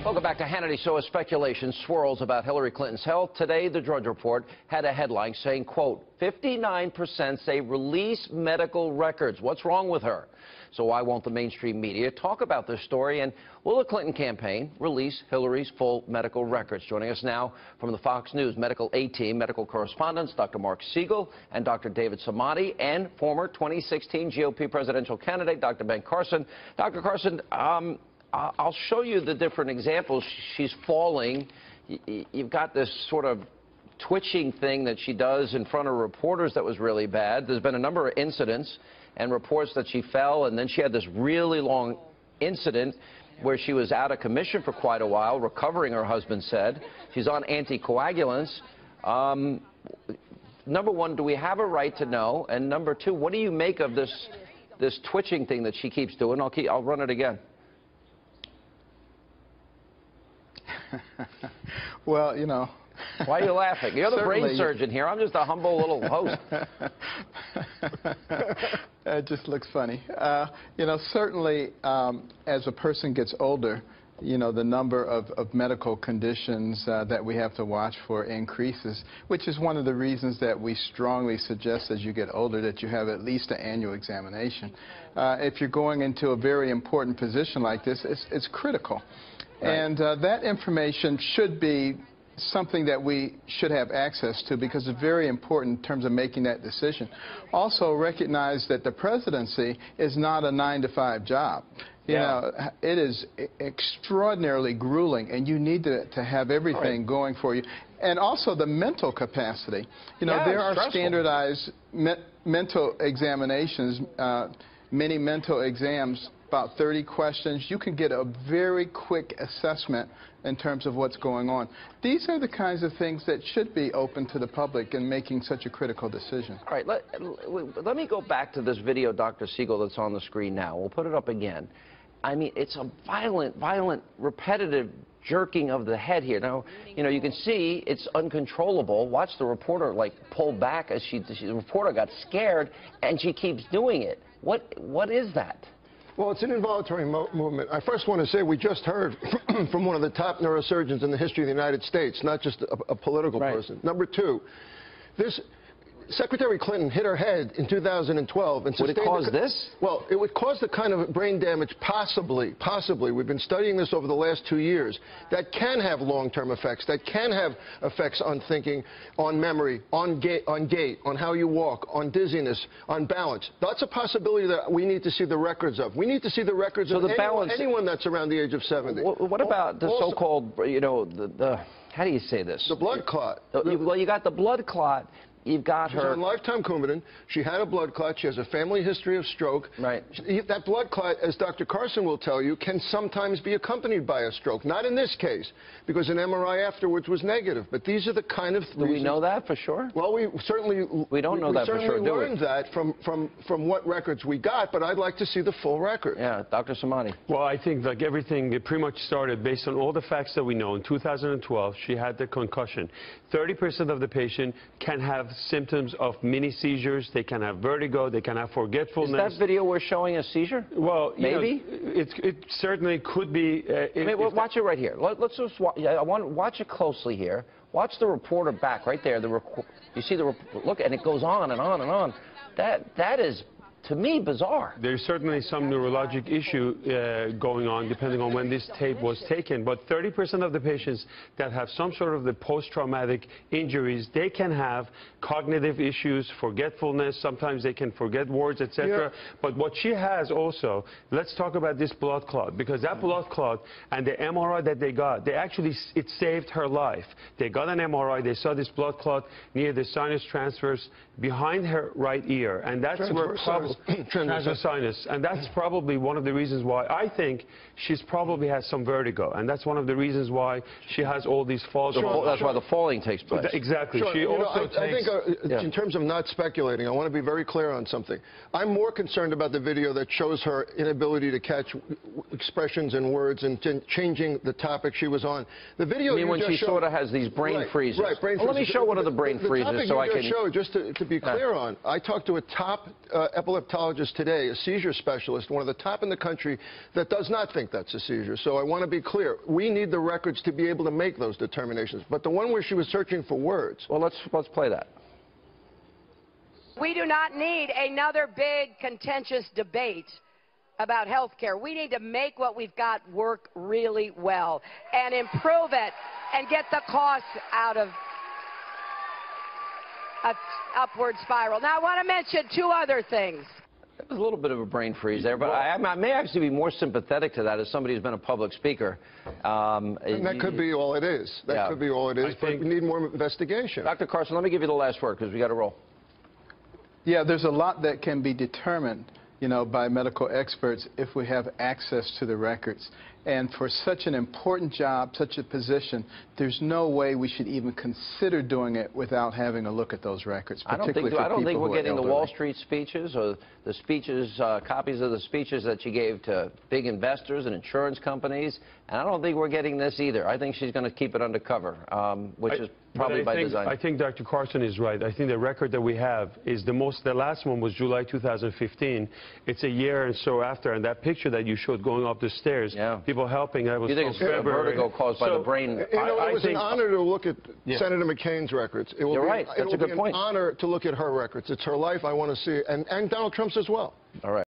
Welcome back to Hannity Show. As speculation swirls about Hillary Clinton's health, today the Drudge Report had a headline saying, quote, 59% say release medical records. What's wrong with her? So why won't the mainstream media talk about this story? And will the Clinton campaign release Hillary's full medical records? Joining us now from the Fox News Medical A-Team, medical correspondents Dr. Mark Siegel and Dr. David Samadi, and former 2016 GOP presidential candidate Dr. Ben Carson. Dr. Carson, I'll show you the different examples. She's falling. You've got this sort of twitching thing that she does in front of reporters that was really bad. There's been a number of incidents and reports that she fell, and then she had this really long incident where she was out of commission for quite a while, recovering, her husband said. She's on anticoagulants. Number one, do we have a right to know? And number two, what do you make of this twitching thing that she keeps doing? I'll run it again. Well, you know. Why are you laughing? You're the brain surgeon here. I'm just a humble little host. It just looks funny. You know, certainly as a person gets older, you know, the number of medical conditions that we have to watch for increases, which is one of the reasons that we strongly suggest as you get older that you have at least an annual examination. If you're going into a very important position like this, it's critical. Right. And that information should be something that we should have access to because it's very important in terms of making that decision. Also recognize that the presidency is not a 9-to-5 job. You know, it is extraordinarily grueling, and you need to have everything going for you. And also the mental capacity. You know, there are standardized mental examinations, many mental exams, about 30 questions. You can get a very quick assessment in terms of what's going on. These are the kinds of things that should be open to the public in making such a critical decision. All right, let me go back to this video, Dr. Siegel, that's on the screen now. We'll put it up again. I mean, it's a violent, repetitive jerking of the head here. Now, you know, you can see it's uncontrollable. Watch the reporter, like, pull back as the reporter got scared, and she keeps doing it. What is that? Well, it's an involuntary movement. I first want to say we just heard from one of the top neurosurgeons in the history of the United States, not just a political person. Number two, Secretary Clinton hit her head in 2012. And would it cause this? Well, it would cause the kind of brain damage possibly, we've been studying this over the last 2 years, that can have long-term effects, that can have effects on thinking, on memory, on gait, on how you walk, on dizziness, on balance. That's a possibility that we need to see the records of. We need to see the records of anyone that's around the age of 70. What about the so-called, you know, how do you say this? The blood clot. Well, you got the blood clot. You've got her. She's on lifetime Coumadin. She had a blood clot. She has a family history of stroke. Right. That blood clot, as Dr. Carson will tell you, can sometimes be accompanied by a stroke. Not in this case, because an MRI afterwards was negative. But these are the kind of reasons. Do we know that for sure? Well, we don't know that for sure. We learned that from what records we got. But I'd like to see the full record. Yeah, Dr. Samadi. Well, I think like everything, it pretty much started based on all the facts that we know. In 2012, she had the concussion. 30% of the patient can have symptoms of mini seizures. They can have vertigo. They can have forgetfulness. Is that video we're showing a seizure? Well, maybe. It certainly could be. Watch it right here. Let's just watch. I want to watch it closely here. Watch the reporter back right there. You see the look, and it goes on and on and on. That is, to me, bizarre. There's certainly some neurologic issue going on depending on when this tape was taken, but 30% of the patients that have some sort of the post-traumatic injuries, they can have cognitive issues, forgetfulness, sometimes they can forget words, etc. But what she has also, let's talk about this blood clot, because that blood clot and the MRI that they got, it saved her life. They got an MRI, they saw this blood clot near the sinus transverse behind her right ear, and that's where probably sinus, and that's probably one of the reasons why I think she's probably has some vertigo, and that's one of the reasons why she has all these falls. That's why the falling takes place. Exactly. Sure. She also I think in terms of not speculating, I want to be very clear on something. I'm more concerned about the video that shows her inability to catch expressions and words and changing the topic she was on. The video you mean when she sort of has these brain freezes? Right, brain freezes. Let me show one of the brain freezes so I can. Just to be clear on, I talked to a top epilepsy epileptologist today, a seizure specialist, one of the top in the country, that does not think that's a seizure. So I want to be clear. We need the records to be able to make those determinations. But the one where she was searching for words. Well, let's play that. We do not need another big contentious debate about health care. We need to make what we've got work really well and improve it and get the costs out of an upward spiral. Now, I want to mention two other things. There's a little bit of a brain freeze there, but I may actually be more sympathetic to that as somebody who's been a public speaker. And that could be all it is. That could be all it is, but we need more investigation. Dr. Carson, let me give you the last word because we got to roll. Yeah, there's a lot that can be determined, you know, by medical experts if we have access to the records. And for such an important job, such a position, there's no way we should even consider doing it without having a look at those records, particularly for I don't think we're getting the elderly. Wall Street speeches or the speeches, copies of the speeches that she gave to big investors and insurance companies. And I don't think we're getting this either. I think she's going to keep it undercover, which is probably by design. I think Dr. Carson is right. I think the record that we have is the last one was July 2015. It's a year and so after, and that picture that you showed going up the stairs, people helping, that was you think it's vertigo caused by the brain? You know, it was an honor to look at Senator McCain's records. You're right. That's a good point. It will be an honor to look at her records. It's her life I want to see, and Donald Trump's as well. All right.